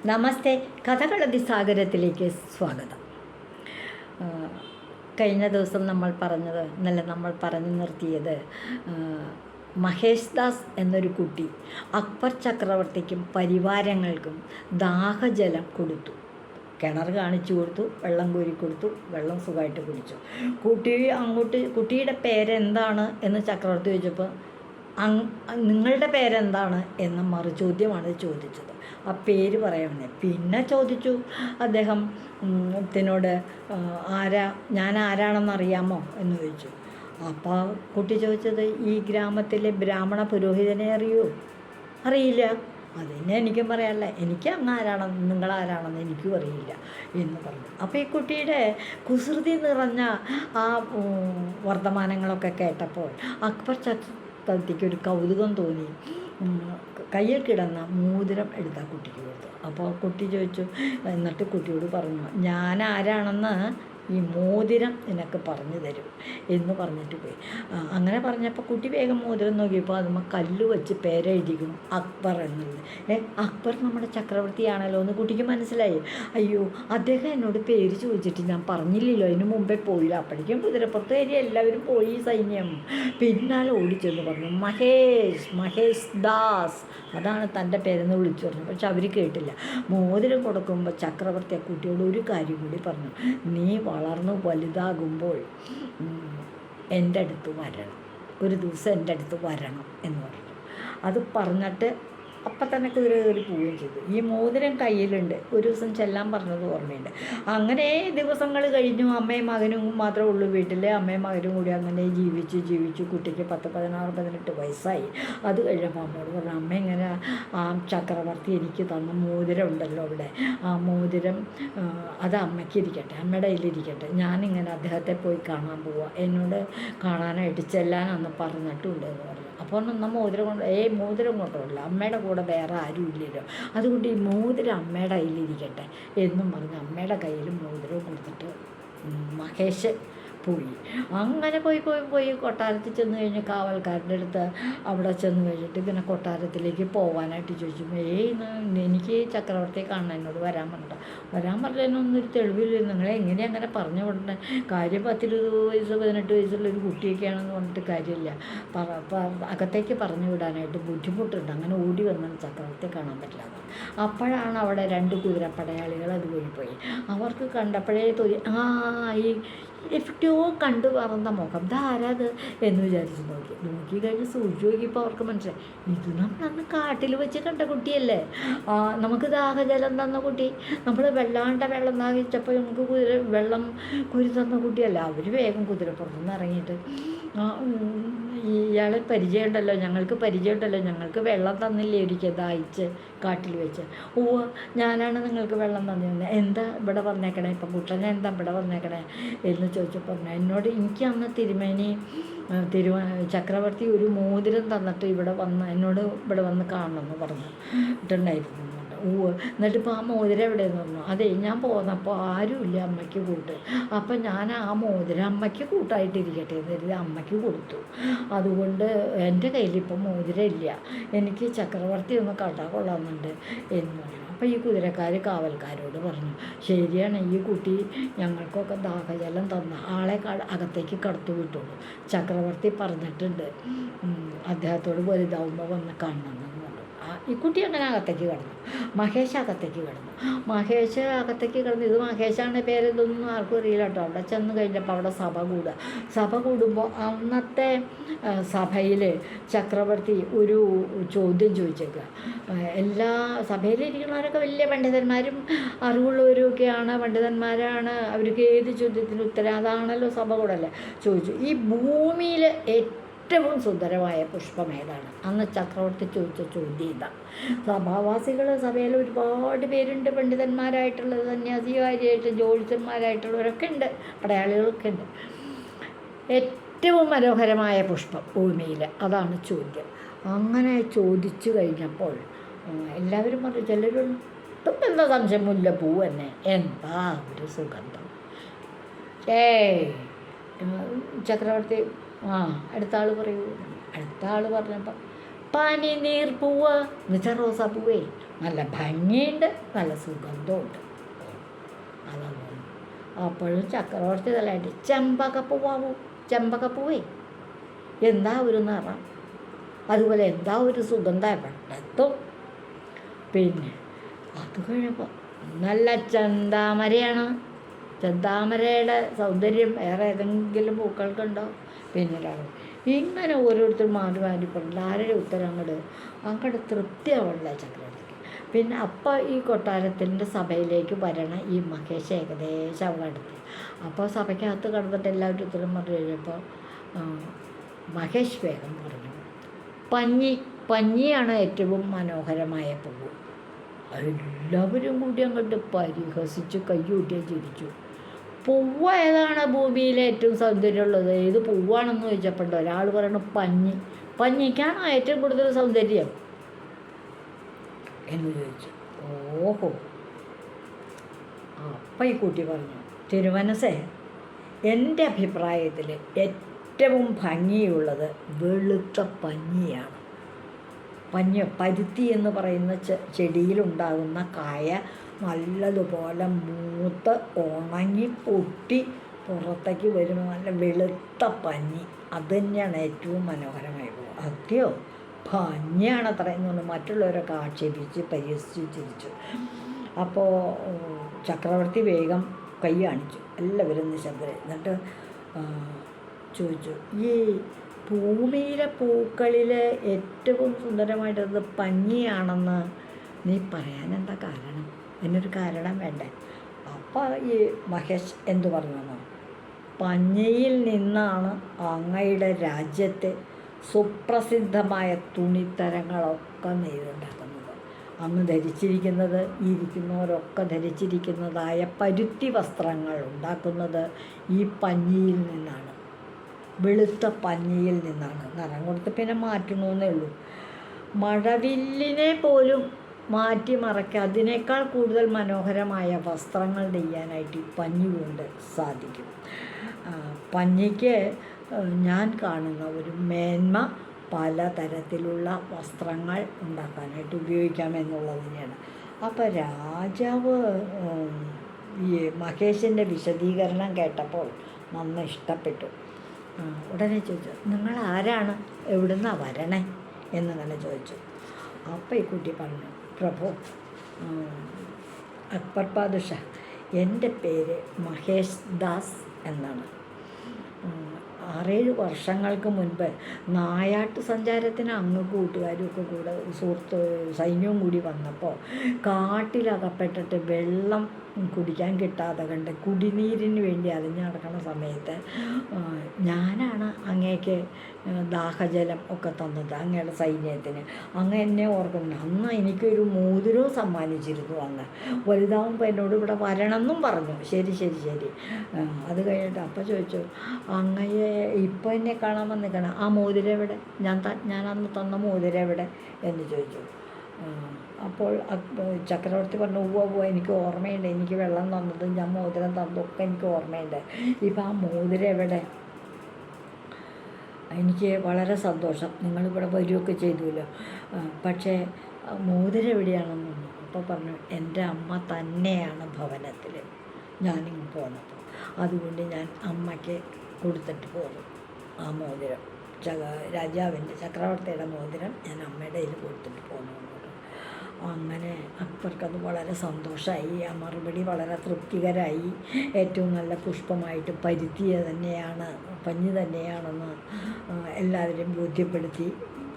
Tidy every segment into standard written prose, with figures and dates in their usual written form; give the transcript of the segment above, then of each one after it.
നമസ്തേ. കഥകളതിസാഗരത്തിലേക്ക് സ്വാഗതം. കഴിഞ്ഞ ദിവസം നമ്മൾ പറഞ്ഞു നിർത്തിയത് മഹേഷ് ദാസ് എന്നൊരു കുട്ടി അക്ബർ ചക്രവർത്തിക്കും പരിവാരങ്ങൾക്കും ദാഹജലം കൊടുത്തു. കിണർ കാണിച്ചു കൊടുത്തു, വെള്ളം കോരി കൊടുത്തു, വെള്ളം സുഖമായിട്ട് കുടിച്ചു. കുട്ടിയുടെ പേരെന്താണ് എന്ന് ചക്രവർത്തി ചോദിച്ചപ്പോൾ നിങ്ങളുടെ പേരെന്താണ് എന്ന മറുചോദ്യമാണ് ചോദിച്ചത്. ആ പേര് പറയാമെന്ന് പിന്നെ ചോദിച്ചു അദ്ദേഹം ത്തിനോട് ഞാൻ ആരാണെന്ന് അറിയാമോ എന്ന് ചോദിച്ചു. അപ്പോൾ കുട്ടി ചോദിച്ചത് ഈ ഗ്രാമത്തിലെ ബ്രാഹ്മണ പുരോഹിതനെ അറിയില്ല. അതിനെ എനിക്കും പറയാനല്ല, എനിക്ക് ആരാണെന്ന് നിങ്ങളാരാണെന്ന് എനിക്കും അറിയില്ല എന്ന് പറഞ്ഞു. അപ്പോൾ ഈ കുട്ടിയുടെ കുസൃതി നിറഞ്ഞ ആ വർത്തമാനങ്ങളൊക്കെ കേട്ടപ്പോൾ അക്ബർ ചക്രവർത്തിക്ക് ഒരു കൗതുകം തോന്നി. കയ്യിൽ കിടന്ന മോതിരം എടുത്താൽ കുട്ടിക്ക് കൊടുത്തു. അപ്പോൾ കുട്ടി ചോദിച്ചു, എന്നിട്ട് കുട്ടിയോട് പറഞ്ഞു, ഞാൻ ആരാണെന്ന് ഈ മോതിരം നിനക്ക് പറഞ്ഞു തരും എന്ന് പറഞ്ഞിട്ട് പോയി. അങ്ങനെ പറഞ്ഞപ്പോൾ കുട്ടി വേഗം മോതിരം നോക്കിയപ്പോൾ അതുമ്പോൾ കല്ല് വെച്ച് പേരെഴുതിക്കണം അക്ബർ എന്നുള്ളത്. അക്ബർ നമ്മുടെ ചക്രവർത്തിയാണല്ലോ എന്ന് കുട്ടിക്ക് മനസ്സിലായി. അയ്യോ, അദ്ദേഹം എന്നോട് പേര് ചോദിച്ചിട്ട് ഞാൻ പറഞ്ഞില്ലല്ലോ, അതിന് മുമ്പേ പോയില്ല. അപ്പോഴേക്കും കുതിരപ്പുറത്ത് കയറി എല്ലാവരും പോയി. സൈന്യം പിന്നാലെ ഓടിച്ചെന്ന് പറഞ്ഞു, മഹേഷ് ദാസ്, അതാണ് തൻ്റെ പേരെന്ന് വിളിച്ചു പറഞ്ഞു. പക്ഷെ അവർ കേട്ടില്ല. മോതിരം കൊടുക്കുമ്പോൾ ചക്രവർത്തി ആ കുട്ടിയോട് ഒരു കാര്യം കൂടി പറഞ്ഞു, നീ വളർന്നു വലുതാകുമ്പോൾ എൻ്റെ അടുത്ത് വരണം, ഒരു ദിവസം എൻ്റെ അടുത്ത് വരണം എന്ന് പറഞ്ഞു. അത് പറഞ്ഞിട്ട് അപ്പം തന്നെ കുതിര കയറി പോവുകയും ചെയ്തു. ഈ മോതിരം കയ്യിലുണ്ട്. ഒരു ദിവസം ചെല്ലാൻ പറഞ്ഞത് ഓർമ്മയുണ്ട്. അങ്ങനെ ദിവസങ്ങൾ കഴിഞ്ഞു. അമ്മയും മകനും മാത്രമേ ഉള്ളൂ വീട്ടിൽ. അമ്മയും മകനും കൂടി അങ്ങനെ ജീവിച്ചു. കുട്ടിക്ക് 16-18 വയസ്സായി. അത് കഴിഞ്ഞപ്പോൾ അമ്മയോട് പറഞ്ഞു, അമ്മ ഇങ്ങനെ ആ ചക്രവർത്തി എനിക്ക് തന്ന മോതിരം ഉണ്ടല്ലോ അവിടെ, ആ മോതിരം അത് അമ്മയ്ക്ക് ഇരിക്കട്ടെ, അമ്മയുടെ കയ്യിലിരിക്കട്ടെ, ഞാനിങ്ങനെ അദ്ദേഹത്തെ പോയി കാണാൻ പോവുക, എന്നോട് കാണാനായിട്ട് ചെല്ലാനെന്ന് പറഞ്ഞിട്ടുണ്ട് എന്ന് പറഞ്ഞു. അപ്പോൾ ഒന്നും മോതിരം കൊണ്ടുപോകില്ല, അമ്മയുടെ കൂടെ വേറെ ആരും ഇല്ലല്ലോ, അതുകൊണ്ട് ഈ മോതിരം അമ്മയുടെ കയ്യിലിരിക്കട്ടെ എന്നും പറഞ്ഞ് അമ്മയുടെ കയ്യിൽ മോതിരം കൊടുത്തിട്ട് മഹേഷ് പോയി. അങ്ങനെ പോയി കൊട്ടാരത്തിൽ ചെന്ന് കഴിഞ്ഞ് കാവൽക്കാരുടെ അടുത്ത് അവിടെ ചെന്ന് കഴിഞ്ഞിട്ട് പിന്നെ കൊട്ടാരത്തിലേക്ക് പോകാനായിട്ട് ചോദിച്ചു. എനിക്ക് ചക്രവർത്തിയെ കാണാൻ എന്നോട് വരാൻ പറഞ്ഞതിനൊന്നും ഒരു തെളിവില്ല. നിങ്ങളെ എങ്ങനെ അങ്ങനെ പറഞ്ഞു വിടണേ? കാര്യം 10-20 വയസ്സ് 18 വയസ്സുള്ളൊരു കുട്ടിയൊക്കെയാണെന്ന് പറഞ്ഞിട്ട് കാര്യമില്ല. അകത്തേക്ക് പറഞ്ഞു വിടാനായിട്ട് ബുദ്ധിമുട്ടുണ്ട്. അങ്ങനെ ഓടി വന്നാൽ ചക്രവർത്തിയെ കാണാൻ പറ്റില്ല. അപ്പോഴാണ് അവിടെ 2 കുതിരപ്പടയാളികൾ അതുവഴി പോയി. അവർക്ക് കണ്ടപ്പോഴേ തോന്നി, ഈ എവിടെയോ കണ്ടു പറന്ന മുഖം, ഇതാരത് എന്ന് വിചാരിച്ച് നോക്കി കഴിഞ്ഞ് സൂക്ഷിച്ച് നോക്കിയപ്പോൾ അവർക്ക് മനസ്സിലായി, ഇത് നമ്മളന്ന് കാട്ടിൽ വെച്ച് കണ്ട കുട്ടിയല്ലേ, നമുക്ക് ദാഹജലം തന്ന കുട്ടി, നമ്മൾ വെള്ളം ദാഹിച്ചപ്പോൾ നമുക്ക് വെള്ളം കുരി തന്ന കുട്ടിയല്ല. അവർ വേഗം കുതിരപ്പുറത്തുനിന്ന് ഇറങ്ങിയിട്ട്, ഇയാളെ പരിചയമുണ്ടല്ലോ, ഞങ്ങൾക്ക് വെള്ളം തന്നില്ലേ ഒരിക്കൽ ദാഹിച്ച് കാട്ടിൽ വെച്ച്. ഞാനാണ് നിങ്ങൾക്ക് വെള്ളം തന്നിരുന്നത്, എന്താ ഇവിടെ വന്നേക്കണേ, ഇപ്പം കുട്ടനെ എന്താ ഇവിടെ വന്നേക്കണേ എന്ന് ചോദിച്ചപ്പോൾ പറഞ്ഞു, എന്നോട് എനിക്ക് അന്ന് ചക്രവർത്തി ഒരു മോതിരം തന്നിട്ട് എന്നോട് ഇവിടെ വന്ന് കാണണമെന്ന് പറഞ്ഞിട്ടുണ്ടായിരുന്നു. എന്നിട്ട് ഇപ്പോൾ ആ മോതിരം എവിടെയെന്ന് പറഞ്ഞു. അതെ, ഞാൻ പോന്നപ്പോൾ ആരുമില്ല അമ്മയ്ക്ക് കൂട്ട്, അപ്പം ഞാൻ ആ മോതിരം അമ്മയ്ക്ക് കൂട്ടായിട്ടിരിക്കട്ടെ എന്ന് കരുതി അമ്മയ്ക്ക് കൊടുത്തു. അതുകൊണ്ട് എൻ്റെ കയ്യിലിപ്പം മോതിരം ഇല്ല, എനിക്ക് ചക്രവർത്തി ഒന്ന് കണ്ടാൽ കൊള്ളാമെന്നുണ്ട് എന്ന് പറഞ്ഞു. അപ്പോൾ ഈ കാവൽക്കാരോട് പറഞ്ഞു, ശരിയാണ്, ഈ കുട്ടി ഞങ്ങൾക്കൊക്കെ ദാഹജലം തന്ന ആളെ അകത്തേക്ക് കടത്തു വിട്ടുള്ളൂ. ചക്രവർത്തി പറഞ്ഞിട്ടുണ്ട് അദ്ദേഹത്തോട് വലുതാവുമ്പോൾ വന്ന് കാണണമെന്ന്. ഈ കുട്ടി അങ്ങനെ അകത്തേക്ക് കിടന്നു. മഹേഷ് അകത്തേക്ക് കിടന്നു. ഇത് മഹേഷാണ് പേരെന്തൊന്നും ആർക്കും അറിയില്ല കേട്ടോ. അവിടെ ചെന്ന് കഴിഞ്ഞപ്പോൾ അവിടെ സഭ കൂടുമ്പോൾ അന്നത്തെ സഭയിൽ ചക്രവർത്തി ഒരു ചോദ്യം ചോദിച്ചേക്കുക. എല്ലാ സഭയിലിരിക്കുന്നവരൊക്കെ വലിയ പണ്ഡിതന്മാരും അറിവുള്ളവരുമൊക്കെയാണ്, പണ്ഡിതന്മാരാണ്. അവർക്ക് ഏത് ചോദ്യത്തിന് ഉത്തരം, അതാണല്ലോ സഭ കൂടല്ലേ. ചോദിച്ചു, ഈ ഭൂമിയിൽ ഏറ്റവും സുന്ദരമായ പുഷ്പം ഏതാണ്? അന്ന് ചക്രവർത്തി ചോദിച്ച ചോദ്യം ഇതാ. സഭയിൽ ഒരുപാട് പേരുണ്ട്, പണ്ഡിതന്മാരായിട്ടുള്ളത്, സന്യാസിമാരായിട്ട്, ജ്യോത്സ്യന്മാരായിട്ടുള്ളവരൊക്കെ ഉണ്ട്, പടയാളികളൊക്കെ ഉണ്ട്. ഏറ്റവും മനോഹരമായ പുഷ്പം ഭൂമിയിൽ, അതാണ് ചോദ്യം. അങ്ങനെ ചോദിച്ചു കഴിഞ്ഞപ്പോൾ എല്ലാവരും പറഞ്ഞു, ചിലരൊട്ടും എന്താ സംശയം, മുല്ലപ്പൂ തന്നെ, എന്താ ഒരു സുഗന്ധം. ചക്രവർത്തി അടുത്ത ആൾ പറഞ്ഞപ്പോൾ പനി നീർ പൂവ് എന്നുവെച്ചാൽ റോസാപ്പൂവേ, നല്ല ഭംഗിയുണ്ട്, നല്ല സുഗന്ധമുണ്ട്. അതൊന്നും അപ്പോഴും ചക്രവർത്തി തലയായിട്ട് ചെമ്പകപ്പൂവാവൂ, ചെമ്പകപ്പൂവേ എന്താ ഒരു നിറം, അതുപോലെ എന്താ ഒരു സുഗന്ധം എവിടെത്തും. പിന്നെ അത് കഴിഞ്ഞപ്പോൾ നല്ല ചെന്താമരയാണ്. ചെന്താമരയുടെ സൗന്ദര്യം വേറെ ഏതെങ്കിലും പൂക്കൾക്കുണ്ടോ? പിന്നീടാണ് ഇങ്ങനെ ഓരോരുത്തർ മാറി മാറി പറഞ്ഞില്ല. ആരുടെ ഉത്തരം അങ്ങോട്ട് തൃപ്തിയാവില്ല ചക്രവർത്തിക്ക്. പിന്നെ അപ്പം ഈ കൊട്ടാരത്തിൻ്റെ സഭയിലേക്ക് വരണ ഈ മഹേഷ് ഏകദേശം അവിടെ അടുത്ത്. അപ്പോൾ സഭയ്ക്കകത്ത് കടന്നിട്ട് എല്ലാവരും ഉത്തരം പറഞ്ഞു കഴിഞ്ഞപ്പോൾ മഹേഷ് വേഗം പറഞ്ഞു, പഞ്ഞിയാണ് ഏറ്റവും മനോഹരമായ പൂവ്. എല്ലാവരും കൂടി അങ്ങോട്ട് പരിഹസിച്ച് കൈയൂട്ടിയെ ചിരിച്ചു. പൂവ് ഏതാണ് ഭൂമിയിലെ ഏറ്റവും സൗന്ദര്യമുള്ളത്, ഏത് പൂവാണെന്ന് ചോദിച്ചപ്പോൾ ഒരാൾ പറയണു പഞ്ഞിക്കാണോ ഏറ്റവും കൂടുതൽ സൗന്ദര്യം എന്ന് ചോദിച്ചു. ഓഹോ. അപ്പം ഈ കുട്ടി പറഞ്ഞു, തിരുമനസേ, എൻ്റെ അഭിപ്രായത്തിൽ ഏറ്റവും ഭംഗിയുള്ളത് വെളുത്ത പഞ്ഞിയാണ്. പരുത്തി എന്ന് പറയുന്ന ചെടിയിലുണ്ടാകുന്ന കായ നല്ലതുപോലെ മൂത്ത് ഉണങ്ങി പൊട്ടി പുറത്തേക്ക് വരുമ്പോൾ നല്ല വെളുത്ത പഞ്ഞി, അത് തന്നെയാണ് ഏറ്റവും മനോഹരമായി പോകും. അതെയോ, ഭംഗിയാണ് അത്രയെന്ന് പറഞ്ഞു മറ്റുള്ളവരൊക്കെ ആക്ഷേപിച്ച് പരിഹസിച്ച് ചിരിച്ചു. അപ്പോൾ ചക്രവർത്തി വേഗം കൈ കാണിച്ചു, എല്ലാവരും നിശബ്ദരെ. എന്നിട്ട് ചോദിച്ചു, ഈ ഭൂമിയിലെ പൂക്കളിൽ ഏറ്റവും സുന്ദരമായിട്ടുള്ളത് പഞ്ഞിയാണെന്ന് നീ പറയാൻ എന്താ കാരണം? അതിനൊരു കാരണം വേണ്ടേ? അപ്പോൾ ഈ മഹേഷ് എന്തു പറഞ്ഞു? പഞ്ഞിയിൽ നിന്നാണ് അങ്ങയുടെ രാജ്യത്തെ സുപ്രസിദ്ധമായ തുണിത്തരങ്ങളൊക്കെ നെയ്തുണ്ടാക്കുന്നത്. അങ്ങ് ധരിച്ചിരിക്കുന്നത്, ഇരിക്കുന്നവരൊക്കെ ധരിച്ചിരിക്കുന്നതായ പരുത്തി വസ്ത്രങ്ങൾ ഉണ്ടാക്കുന്നത് ഈ പഞ്ഞിയിൽ നിന്നാണ്, വെളുത്ത പഞ്ഞിയിൽ നിന്നാണ്. നിറം കൊടുത്ത് പിന്നെ മാറ്റണമെന്നേ ഉള്ളൂ. മഴവില്ലിനെ പോലും മാറ്റി മറയ്ക്കുക, അതിനേക്കാൾ കൂടുതൽ മനോഹരമായ വസ്ത്രങ്ങൾ നെയ്യാനായിട്ട് പഞ്ഞി കൊണ്ട് സാധിക്കും. പഞ്ഞിക്ക് ഞാൻ കാണുന്ന ഒരു മേന്മ പലതരത്തിലുള്ള വസ്ത്രങ്ങൾ ഉണ്ടാക്കാനായിട്ട് ഉപയോഗിക്കാമെന്നുള്ളത് തന്നെയാണ്. അപ്പോൾ രാജാവ് ഈ മഹേഷിൻ്റെ വിശദീകരണം കേട്ടപ്പോൾ നന്നായി ഇഷ്ടപ്പെട്ടു. ഉടനെ ചോദിച്ചു, നിങ്ങൾ ആരാണ്, എവിടുന്നാണ് വരണേ എന്നിങ്ങനെ ചോദിച്ചു. അപ്പോൾ ഈ കുട്ടി പറഞ്ഞു, പ്രഭു, അക്ബർ പാദുഷാ, എൻ്റെ പേര് മഹേഷ് ദാസ് എന്നാണ്. 6-7 വർഷങ്ങൾക്ക് മുൻപ് നായാട്ട് സഞ്ചാരത്തിന് അങ്ങ് കൂട്ടുകാരും ഒക്കെ കൂടെ സൈന്യവും കൂടി വന്നപ്പോൾ കാട്ടിലകപ്പെട്ടിട്ട് വെള്ളം കുടിക്കാൻ കിട്ടാതെ കണ്ട് കുടിനീരിന് വേണ്ടി അലഞ്ഞു നടക്കുന്ന സമയത്ത് ഞാനാണ് അങ്ങേക്ക് ദാഹജലം ഒക്കെ തന്നത്, അങ്ങയുടെ സൈന്യത്തിന്. അങ്ങ് എന്നെ ഓർക്കുന്നു. അന്ന് എനിക്കൊരു മോതിരവും സമ്മാനിച്ചിരുന്നു. അന്ന് വലുതാവുമ്പോൾ എന്നോട് ഇവിടെ വരണമെന്നും പറഞ്ഞു. ശരി ശരി ശരി. അത് കഴിഞ്ഞിട്ട് അപ്പം ചോദിച്ചു, അങ്ങയെ ഇപ്പോൾ എന്നെ കാണാൻ വന്നിക്കണം, ആ മോതിരം എവിടെ, ഞാൻ അന്ന് തന്ന മോതിരം എവിടെ എന്ന് ചോദിച്ചു. അപ്പോൾ ചക്രവർത്തി പറഞ്ഞു, ഉവ്വ എനിക്ക് ഓർമ്മയുണ്ട്, എനിക്ക് വെള്ളം തന്നതും ഞാൻ മോതിരം തന്നതൊക്കെ എനിക്ക് ഓർമ്മയുണ്ട്. ഇപ്പം ആ മോതിരം എവിടെ? എനിക്ക് വളരെ സന്തോഷം, നിങ്ങളിവിടെ വരികയൊക്കെ ചെയ്തുല്ലോ, പക്ഷേ മോതിരം എവിടെയാണെന്ന്. അപ്പോൾ പറഞ്ഞു, എൻ്റെ അമ്മ തന്നെയാണ് ഭവനത്തിൽ ഞാനിങ്ങ് പോന്നപ്പോൾ, അതുകൊണ്ട് ഞാൻ അമ്മയ്ക്ക് കൊടുത്തിട്ട് പോന്നു. ആ മോതിരം രാജാവിൻ്റെ ചക്രവർത്തിയുടെ മോതിരം ഞാൻ അമ്മയുടെ കയ്യിൽ കൊടുത്തിട്ട് പോന്നു. അങ്ങനെ അക്ബർക്കത് വളരെ സന്തോഷമായി. ആ മറുപടി വളരെ തൃപ്തികരമായി. ഏറ്റവും നല്ല പുഷ്പമായിട്ട് പരുത്തിയ തന്നെയാണ്, പഞ്ഞി തന്നെയാണെന്ന് എല്ലാവരെയും ബോധ്യപ്പെടുത്തി.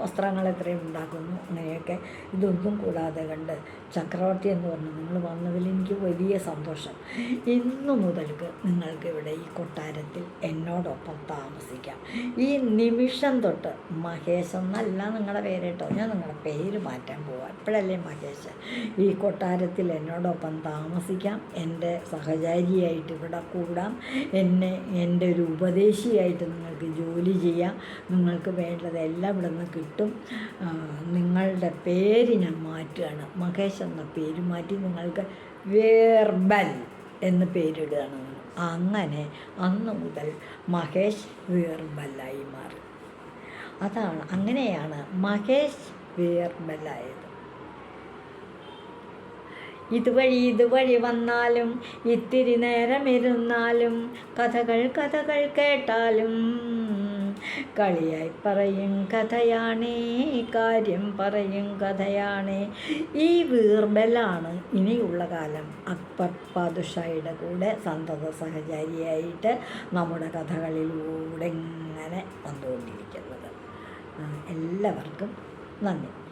വസ്ത്രങ്ങൾ എത്രയും ഉണ്ടാക്കുന്നു, അങ്ങനെയൊക്കെ. ഇതൊന്നും കൂടാതെ കണ്ട് ചക്രവർത്തി എന്ന് പറഞ്ഞു, നിങ്ങൾ വന്നതിൽ എനിക്ക് വലിയ സന്തോഷം. ഇന്നു മുതൽക്ക് നിങ്ങൾക്ക് ഇവിടെ ഈ കൊട്ടാരത്തിൽ എന്നോടൊപ്പം താമസിക്കാം. ഈ നിമിഷം തൊട്ട് മഹേഷ് എന്നല്ല നിങ്ങളുടെ പേര് കേട്ടോ, ഞാൻ നിങ്ങളുടെ പേര് മാറ്റാൻ പോവാം. ഇപ്പോഴല്ലേ മഹേഷ്. ഈ കൊട്ടാരത്തിൽ എന്നോടൊപ്പം താമസിക്കാം, എൻ്റെ സഹചാരിയായിട്ട് ഇവിടെ കൂടാം, എൻ്റെ ഒരു ഉപദേശിയായിട്ട് നിങ്ങൾക്ക് ജോലി ചെയ്യാം, നിങ്ങൾക്ക് വേണ്ടതെല്ലാം ഇവിടെ നിന്ന് കിട്ടും. നിങ്ങളുടെ പേര് ഞാൻ മാറ്റുകയാണ്, മഹേഷ് എന്ന പേര് മാറ്റി നിങ്ങൾക്ക് വേർബൽ എന്ന് പേരിടുകയാണ്. അങ്ങനെ അന്ന് മുതൽ മഹേഷ് വേർബലായി മാറി. അങ്ങനെയാണ് മഹേഷ് വേർബലായത്. ഇതുവഴി വന്നാലും ഇത്തിരി നേരമിരുന്നാലും കഥകൾ കേട്ടാലും കളിയായി പറയും കഥയാണേ, കാര്യം പറയും കഥയാണേ. ഈ വീർബലാണ് ഇനിയുള്ള കാലം അക്ബർ പാദുഷായുടെ കൂടെ സന്തത സഹചാരിയായിട്ട് നമ്മുടെ കഥകളിലൂടെ ഇങ്ങനെ വന്നുകൊണ്ടിരിക്കുന്നത്. എല്ലാവർക്കും നന്ദി.